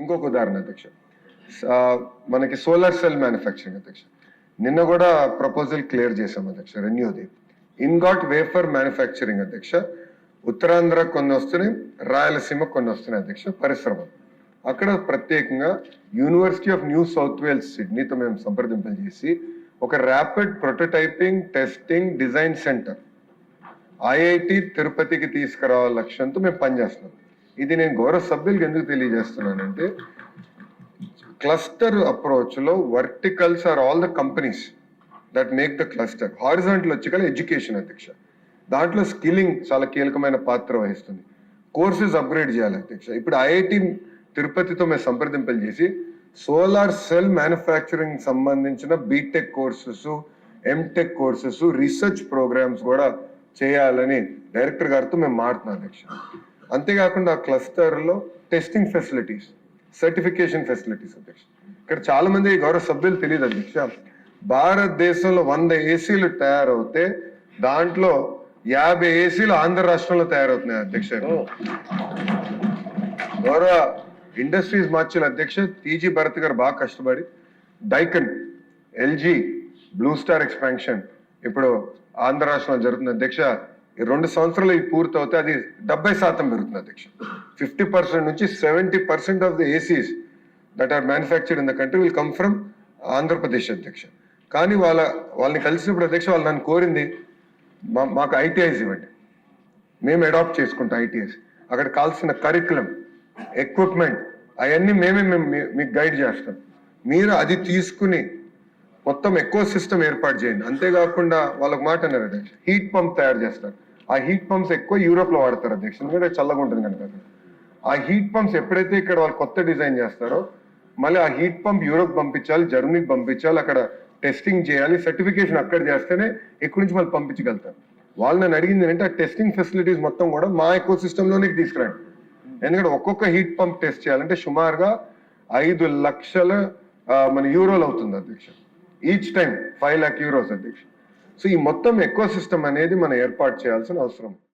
ఇంకొక ఉదాహరణ అధ్యక్ష, మనకి సోలార్ సెల్ మ్యానుఫ్యాక్చరింగ్ అధ్యక్ష, నిన్న కూడా ప్రపోజల్ క్లియర్ చేశాం అధ్యక్ష. రెన్యూది ఇన్గాట్ వేఫర్ మ్యానుఫ్యాక్చరింగ్ అధ్యక్ష, ఉత్తరాంధ్ర కొన్ని వస్తున్నాయి, రాయలసీమ కొన్ని వస్తున్నాయి అధ్యక్ష పరిశ్రమ. అక్కడ ప్రత్యేకంగా university of New South Wales సిడ్నీతో మేము సంప్రదింపులు చేసి ఒక rapid prototyping testing design centre IIT తిరుపతికి తీసుకురావాల లక్ష్యంతో మేము పనిచేస్తున్నాం. ఇది నేను గౌరవ సభ్యులకు ఎందుకు తెలియజేస్తున్నానంటే, క్లస్టర్ అప్రోచ్ లో verticals are all the companies that make the cluster. Horizontal వచ్చి కల ఎడ్యుకేషన్ అధ్యక్ష, దాంట్లో స్కిల్లింగ్ చాలా కీలకమైన పాత్ర వహిస్తుంది. కోర్సెస్ అప్గ్రేడ్ చేయాలి అధ్యక్ష. ఇప్పుడు ఐఐటి తిరుపతితో మేము సంప్రదింపులు చేసి సోలార్ సెల్ మ్యానుఫ్యాక్చరింగ్ సంబంధించిన BTech courses, MTech courses, research programmes కూడా చేయాలని డైరెక్టర్ గారితో మేము మాట్లాడుతున్నాం అధ్యక్ష. అంతేకాకుండా క్లస్టర్ లో టెస్టింగ్ ఫెసిలిటీస్, సర్టిఫికేషన్ ఫెసిలిటీస్ అధ్యక్ష. ఇక్కడ చాలా మంది గౌరవ సభ్యులు తెలియదు అధ్యక్ష, భారతదేశంలో 100 ఏసీలు తయారవుతే దాంట్లో 50 ఏసీలు ఆంధ్ర రాష్ట్రంలో తయారవుతున్నాయి అధ్యక్ష. గౌరవ ఇండస్ట్రీస్ మార్చిన అధ్యక్ష టీజీ భరత్ గారు బాగా కష్టపడి డైకన్, ఎల్జీ, బ్లూ స్టార్ ఎక్స్పాన్షన్ ఇప్పుడు ఆంధ్ర రాష్ట్రంలో జరుగుతుంది అధ్యక్ష. ఈ 2 సంవత్సరాలు ఇది పూర్తి అవుతే అది 70% పెరుగుతుంది అధ్యక్ష. 50% నుంచి 70% of the ACs that are manufactured in the country will come from Andhra Pradesh అధ్యక్ష. కానీ వాళ్ళని కలిసినప్పుడు అధ్యక్ష వాళ్ళు నన్ను కోరింది, మాకు ఐటీఐస్ ఇవ్వండి, మేము అడాప్ట్ చేసుకుంటాం ఐటీఐస్. అక్కడ కావాల్సిన కరికులం, ఎక్విప్మెంట్ అవన్నీ మేము మీకు గైడ్ చేస్తాం. మీరు అది తీసుకుని మొత్తం ఎకో సిస్టమ్ ఏర్పాటు చేయండి. అంతేకాకుండా వాళ్ళకి మాట అన్నారు అధ్యక్ష, హీట్ పంప్ తయారు చేస్తారు. ఆ హీట్ పంప్స్ ఎక్కువ యూరోప్ లో వాడతారు అధ్యక్ష, ఎందుకంటే చల్లగా ఉంటుంది కనుక. ఆ హీట్ పంప్స్ ఎప్పుడైతే ఇక్కడ వాళ్ళు కొత్త డిజైన్ చేస్తారో మళ్ళీ ఆ హీట్ పంప్ యూరోప్ పంపించాలి, జర్మనీకి పంపించాలి, అక్కడ టెస్టింగ్ చేయాలి, సర్టిఫికేషన్ అక్కడ చేస్తేనే ఎక్కడి నుంచి వాళ్ళు పంపించగలుగుతారు. వాళ్ళు నన్ను అడిగింది ఏంటంటే ఆ టెస్టింగ్ ఫెసిలిటీస్ మొత్తం కూడా మా ఎకో సిస్టంలోనే తీసుకురండి. ఎందుకంటే ఒక్కొక్క హీట్ పంప్ టెస్ట్ చేయాలంటే సుమారుగా 5 లక్షల మన యూరోలు అవుతుంది అధ్యక్ష. ఈచ్ టైం 5 lakh euros అధ్యక్ష. సో ఈ మొత్తం ఎకో సిస్టమ్ అనేది మనం ఏర్పాటు చేయాల్సిన అవసరం.